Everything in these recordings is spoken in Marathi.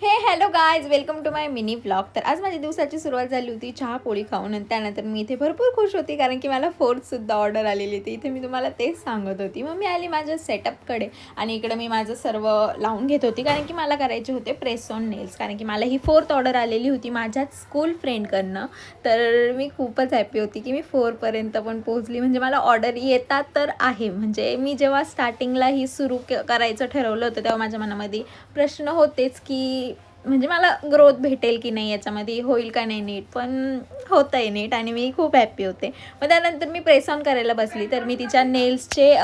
हे hello guys, welcome to my mini vlog. तर आज माझ्या दिवसाची सुरुवात झाली होती चहा पोळी खाऊन आणि त्यानंतर मी इथे भरपूर खुश होती कारण की मला फोर्थसुद्धा ऑर्डर आलेली होती. इथे मी तुम्हाला तेच सांगत होती. मग मी आली माझ्या सेटअपकडे आणि इकडं मी माझं सर्व लावून घेत होती कारण की मला करायचे होते प्रेस ऑन नेल्स, कारण की मला ही फोर्थ ऑर्डर आलेली होती माझ्याच स्कूल फ्रेंडकडनं. तर मी खूपच हॅपी होती की मी 4पर्यंत पण पोहोचली. म्हणजे मला ऑर्डर येतात तर आहे. म्हणजे मी जेव्हा स्टार्टिंगला ही सुरू करायचं ठरवलं होतं तेव्हा माझ्या मनामध्ये प्रश्न होतेच की म्हणजे मला ग्रोथ भेटेल की नाही, याच्यामध्ये होईल का नाही नीट, पण होतं आहे नीट आणि मी खूप हॅप्पी होते. मग त्यानंतर मी प्रेस ऑन करायला बसली तर मी तिच्या नेल्सचे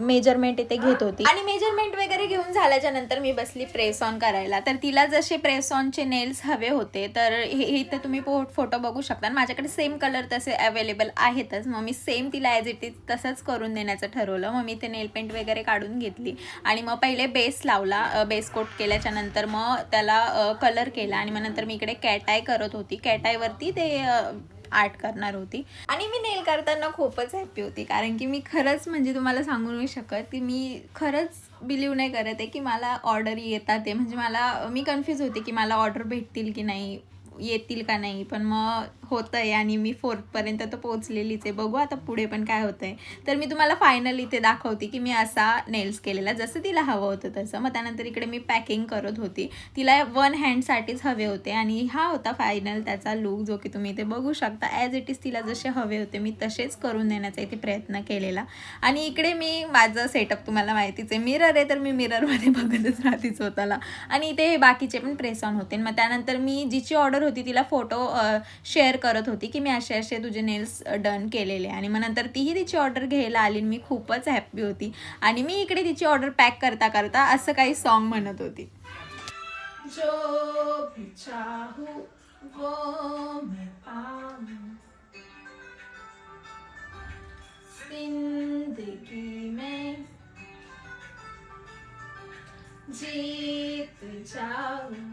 मेजरमेंट इथे घेत होती आणि मेजरमेंट वगैरे घेऊन झाल्याच्या नंतर मी बसली प्रेस ऑन करायला. तर तिला जसे प्रेस ऑनचे नेल्स हवे होते तर हे इथे तुम्ही फोटो बघू शकता. माझ्याकडे सेम कलर तसे अवेलेबल आहेतच. मग मी सेम तिला ॲज इट इज तसंच करून देण्याचं ठरवलं. मग मी ते नेल पेंट वगैरे काढून घेतली आणि मग पहिले बेस लावला. बेस कोट केल्याच्या नंतर मग त्याला कलर केला आणि मग नंतर मी इकडे कॅट आय करत होती. कॅट आयवरती ते आर्ट करणार होती आणि मी नेल करताना खूपच हॅपी होती कारण की मी खरंच म्हणजे तुम्हाला सांगू नाही शकत की मी खरंच बिलीव नाही करत आहे की मला ऑर्डर येतात ते. म्हणजे मी कन्फ्यूज होते की मला ऑर्डर भेटतील की नाही, येतील का नाही, पण मग होतं आहे आणि मी 4पर्यंत तर पोहोचलेलीच आहे. बघू आता पुढे पण काय होतं आहे. तर मी तुम्हाला फायनल इथे दाखवते की मी असा नेल्स केलेला जसं तिला हवं होतं तसं. मग त्यानंतर इकडे मी पॅकिंग करत होती. तिला 1 हँडसाठीच हवे होते आणि हा होता फायनल त्याचा लूक, जो की तुम्ही इथे बघू शकता. ॲज इट इज तिला जसे हवे होते मी तसेच करून देण्याचा इथे प्रयत्न केलेला. आणि इकडे मी माझं सेटअप तुम्हाला माहितीच आहे, मिरर आहे तर मी मिररमध्ये बघतच राहते स्वतःला. आणि इथे हे बाकीचे पण प्रेस ऑन होते. मग त्यानंतर मी जिची ऑर्डर होती तिला फोटो शेअर करत होती की मी असे तुझे नेल्स डन केलेले. आणि मग नंतर तीही तिची ऑर्डर घ्यायला आली. मी खूपच हॅप्पी होती आणि मी इकडे तिची ऑर्डर पॅक करता करता असं काही सॉन्ग म्हणत होती. जो भी चाहूं वो मैं पाऊं, जिंदगी में जीत जाऊं.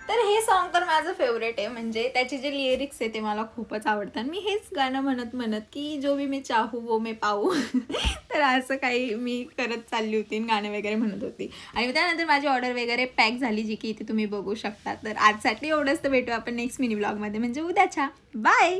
तर हे सॉन्ग तर माझं फेवरेट आहे. म्हणजे त्याचे जे लिरिक्स आहे ते मला खूपच आवडतात. मी हेच गाणं म्हणत म्हणत की जो भी मैं चाहू वो मैं पाऊ तर असं काही मी करत चालली होती, गाणं वगैरे म्हणत होती. आणि त्यानंतर माझी ऑर्डर वगैरे पॅक झाली, जी की इथे तुम्ही बघू शकता. तर आजसाठी एवढंच. तर भेटू आपण नेक्स्ट मिनी ब्लॉगमध्ये, म्हणजे उद्याच्या. बाय.